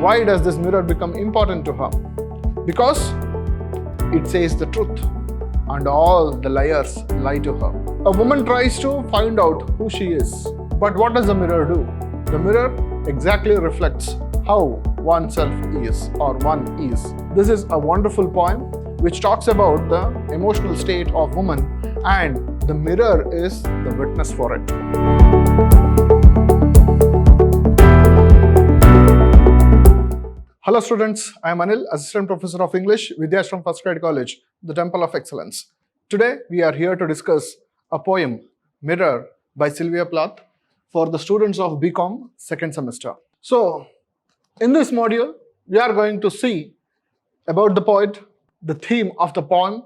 Why does this mirror become important to her? Because it says the truth and all the liars lie to her. A woman tries to find out who she is. But what does the mirror do? The mirror exactly reflects how oneself is or one is. This is a wonderful poem which talks about the emotional state of woman, and the mirror is the witness for it. Hello students, I am Anil, Assistant Professor of English, Vidhyaashram First Grade College, the Temple of Excellence. Today we are here to discuss a poem, Mirror, by Sylvia Plath for the students of BCom second semester. So, in this module, we are going to see about the poet, the theme of the poem,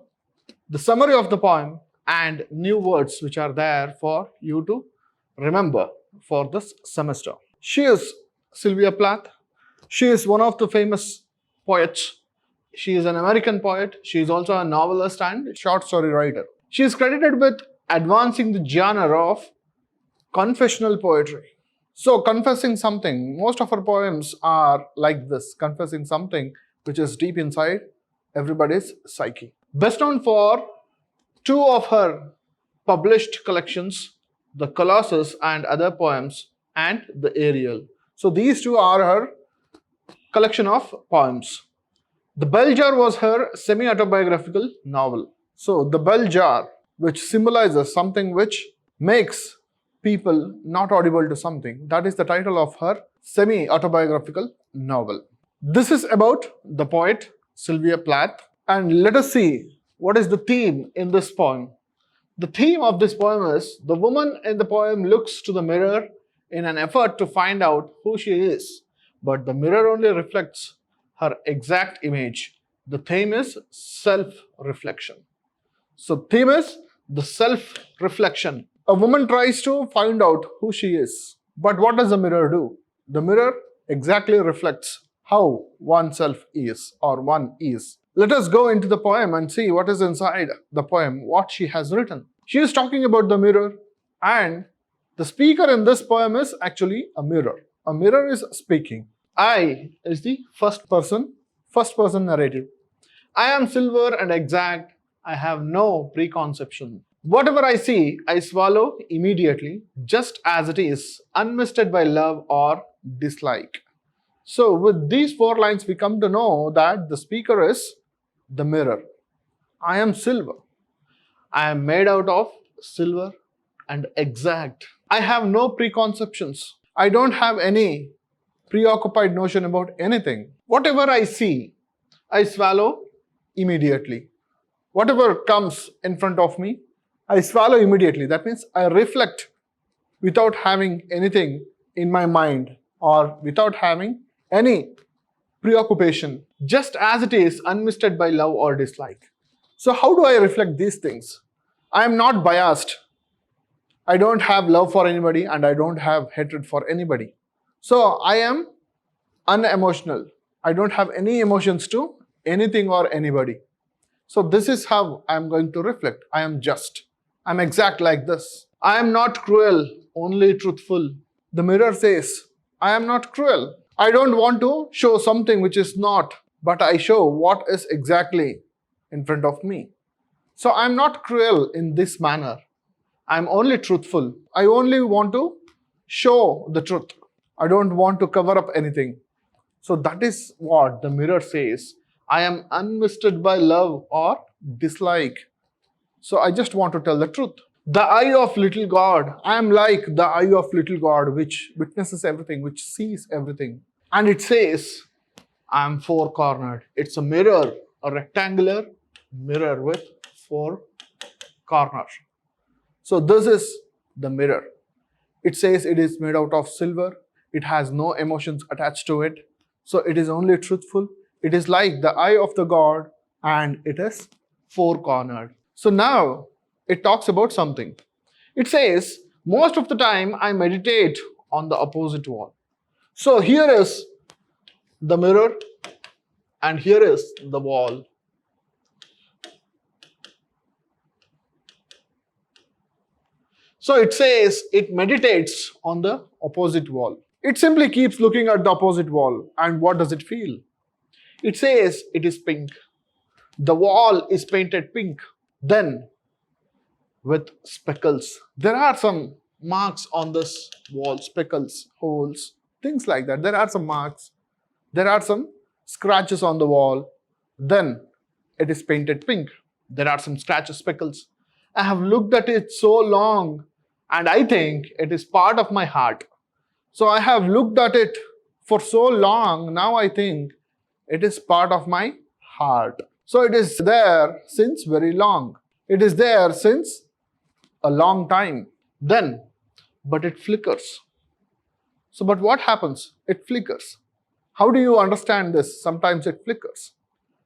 the summary of the poem, and new words which are there for you to remember for this semester. She is Sylvia Plath. She is one of the famous poets. She is an American poet. She is also a novelist and short story writer. She is credited with advancing the genre of confessional poetry. So, confessing something, most of her poems are like this, confessing something which is deep inside everybody's psyche. Best known for two of her published collections, The Colossus and Other Poems and The Ariel. So, these two are her collection of poems. The Bell Jar was her semi-autobiographical novel. So, the bell jar, which symbolizes something which makes people not audible to something, that is the title of her semi-autobiographical novel. This is about the poet Sylvia Plath, and let us see what is the theme in this poem. The theme of this poem is the woman in the poem looks to the mirror in an effort to find out who she is, but the mirror only reflects her exact image. The theme is self-reflection. So, theme is the self-reflection. A woman tries to find out who she is. But what does the mirror do? The mirror exactly reflects how oneself is or one is. Let us go into the poem and see what is inside the poem, what she has written. She is talking about the mirror, and the speaker in this poem is actually a mirror. A mirror is speaking. I is the first person narrative. I am silver and exact. I have no preconception. Whatever I see, I swallow immediately, just as it is, unmisted by love or dislike. So, with these four lines, we come to know that the speaker is the mirror. I am silver. I am made out of silver and exact. I have no preconceptions. I don't have any preoccupied notion about anything. Whatever I see, I swallow immediately. Whatever comes in front of me, I swallow immediately. That means I reflect without having anything in my mind or without having any preoccupation, just as it is, unmisted by love or dislike. So how do I reflect these things? I am not biased. I don't have love for anybody and I don't have hatred for anybody. So I am unemotional. I don't have any emotions to anything or anybody. So this is how I am going to reflect. I am just. I am exact like this. I am not cruel, only truthful. The mirror says, I am not cruel. I don't want to show something which is not, but I show what is exactly in front of me. So I am not cruel in this manner. I am only truthful. I only want to show the truth. I don't want to cover up anything. So that is what the mirror says. I am unmisted by love or dislike. So I just want to tell the truth. The eye of little God. I am like the eye of little God, which witnesses everything, which sees everything. And it says, I am four-cornered. It's a mirror, a rectangular mirror with four corners. So this is the mirror. It says it is made out of silver. It has no emotions attached to it. So it is only truthful. It is like the eye of the God, and it is four-cornered. So now it talks about something. It says, most of the time I meditate on the opposite wall. So here is the mirror and here is the wall. So it says it meditates on the opposite wall. It simply keeps looking at the opposite wall. And what does it feel? It says it is pink. The wall is painted pink. Then, with speckles, there are some marks on this wall, speckles, holes, things like that. There are some marks. There are some scratches on the wall. Then, it is painted pink. There are some scratches, speckles. I have looked at it so long, and I think it is part of my heart. So I have looked at it for so long, now I think it is part of my heart. So it is there since very long. It is there since a long time. Then, but it flickers. So, but what happens? It flickers. How do you understand this? Sometimes it flickers.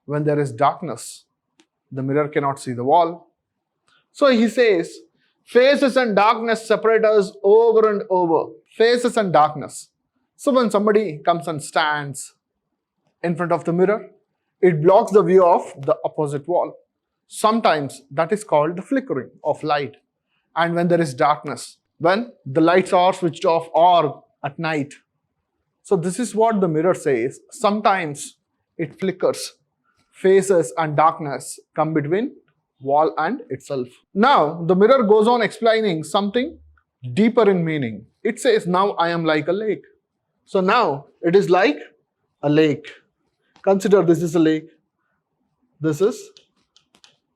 When there is darkness, the mirror cannot see the wall. So he says, faces and darkness separate us over and over. Faces and darkness. So when somebody comes and stands in front of the mirror, it blocks the view of the opposite wall. Sometimes that is called the flickering of light. And when there is darkness, when the lights are switched off or at night. So this is what the mirror says. Sometimes it flickers. Faces and darkness come between wall and itself. Now, the mirror goes on explaining something deeper in meaning. It says, now I am like a lake. So now it is like a lake. Consider this is a lake. This is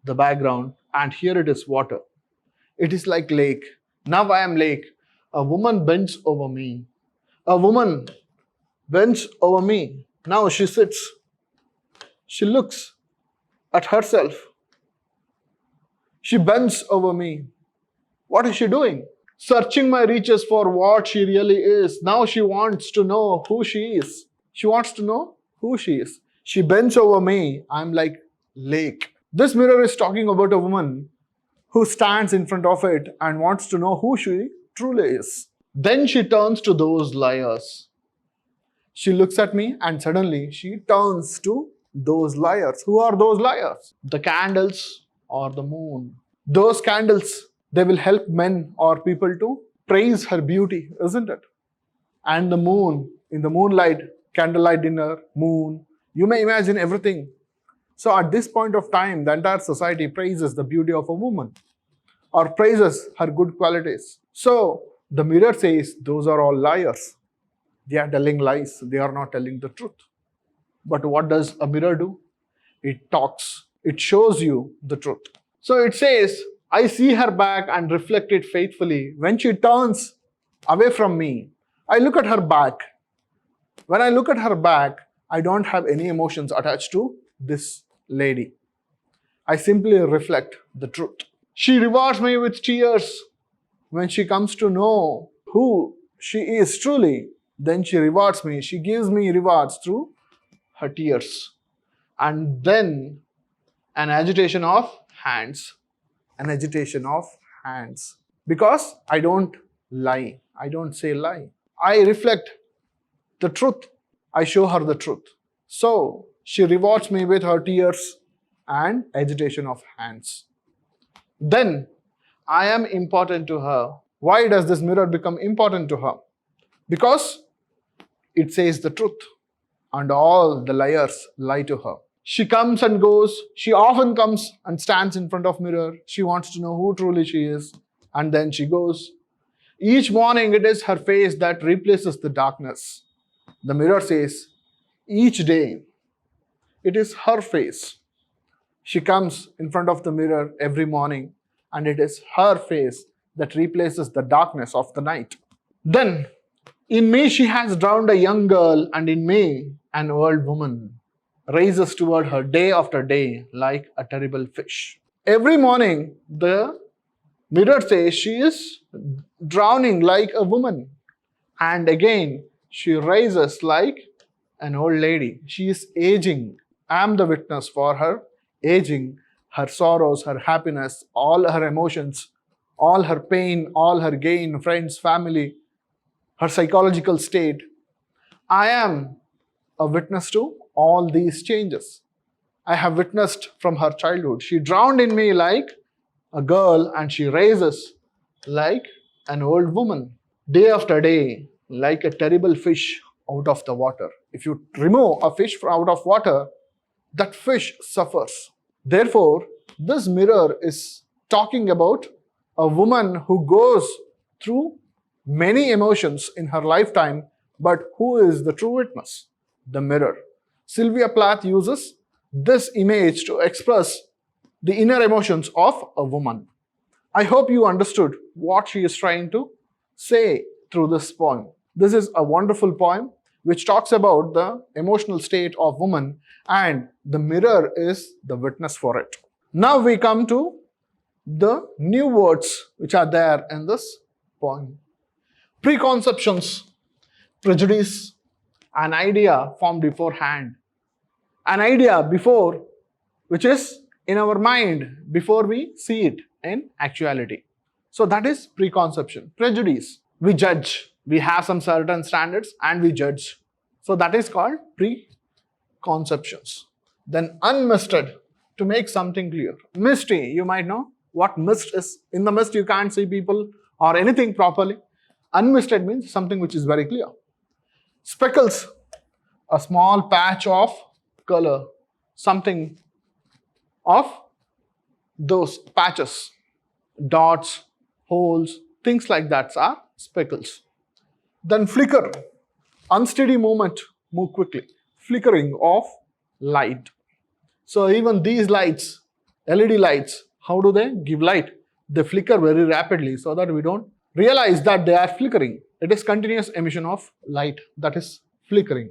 the background and here it is water. It is like lake. Now I am lake. A woman bends over me. A woman bends over me. Now she sits. She looks at herself. She bends over me. What is she doing? Searching my reaches for what she really is. Now she wants to know who she is. She wants to know who she is. She bends over me. I'm like lake. This mirror is talking about a woman who stands in front of it and wants to know who she truly is. Then she turns to those liars. She looks at me and suddenly she turns to those liars. Who are those liars? The candles or the moon. Those candles, they will help men or people to praise her beauty, isn't it? And the moon, in the moonlight, candlelight dinner, moon, you may imagine everything. So at this point of time, the entire society praises the beauty of a woman or praises her good qualities. So the mirror says those are all liars. They are telling lies. They are not telling the truth. But what does a mirror do? It talks. It shows you the truth. So it says, I see her back and reflect it faithfully. When she turns away from me, I look at her back. When I look at her back, I don't have any emotions attached to this lady. I simply reflect the truth. She rewards me with tears. When she comes to know who she is truly, then she rewards me. She gives me rewards through her tears. And then an agitation of hands. An agitation of hands. Because I don't lie. I don't say lie. I reflect the truth. I show her the truth. So she rewards me with her tears and agitation of hands. Then I am important to her. Why does this mirror become important to her? Because it says the truth and all the liars lie to her. She comes and goes. She often comes and stands in front of mirror. She wants to know who truly she is and then she goes. Each morning it is her face that replaces the darkness. The mirror says each day it is her face. She comes in front of the mirror every morning and it is her face that replaces the darkness of the night. Then, in me she has drowned a young girl and in me an old woman raises toward her day after day like a terrible fish. Every morning the mirror says she is drowning like a woman and again she rises like an old lady. She is aging. I am the witness for her aging, her sorrows, her happiness, all her emotions, all her pain, all her gain, friends, family, her psychological state. I am a witness to all these changes. I have witnessed from her childhood. She drowned in me like a girl and she rises like an old woman. Day after day, like a terrible fish out of the water. If you remove a fish out of water, that fish suffers. Therefore, this mirror is talking about a woman who goes through many emotions in her lifetime, but who is the true witness? The mirror. Sylvia Plath uses this image to express the inner emotions of a woman. I hope you understood what she is trying to say through this poem. This is a wonderful poem which talks about the emotional state of woman, and the mirror is the witness for it. Now we come to the new words which are there in this poem. Preconceptions, prejudice, an idea formed beforehand. An idea before, which is in our mind before we see it in actuality. So that is preconception. Prejudice, we judge. We have some certain standards and we judge. So that is called preconceptions. Then unmisted, to make something clear. Misty, you might know what mist is. In the mist you can't see people or anything properly. Unmisted means something which is very clear. Speckles, a small patch of color, something of those patches, dots, holes, things like that are speckles. Then flicker, unsteady movement, move quickly, flickering of light. So even these lights, LED lights, how do they give light? They flicker very rapidly so that we don't realize that they are flickering. It is continuous emission of light, that is flickering.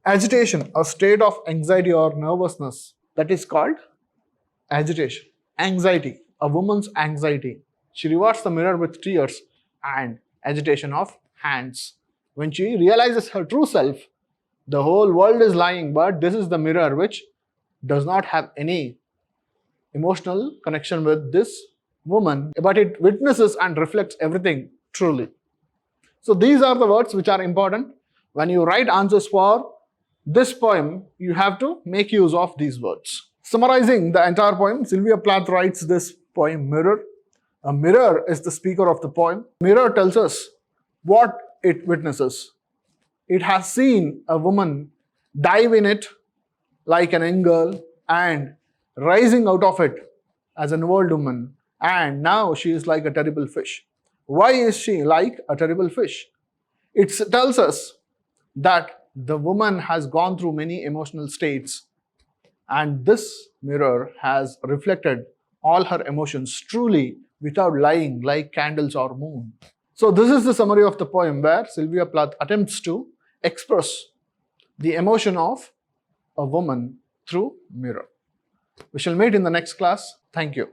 Agitation, a state of anxiety or nervousness, that is called agitation. Anxiety, a woman's anxiety. She rewards the mirror with tears and agitation of hands. When she realizes her true self, the whole world is lying, but this is the mirror which does not have any emotional connection with this woman, but it witnesses and reflects everything truly. So these are the words which are important. When you write answers for this poem, you have to make use of these words. Summarizing the entire poem, Sylvia Plath writes this poem, Mirror. A mirror is the speaker of the poem. Mirror tells us what it witnesses. It has seen a woman dive in it like an young girl and rising out of it as an old woman, and now she is like a terrible fish. Why is she like a terrible fish? It tells us that the woman has gone through many emotional states, and this mirror has reflected all her emotions truly without lying like candles or moon. So this is the summary of the poem where Sylvia Plath attempts to express the emotion of a woman through mirror. We shall meet in the next class. Thank you.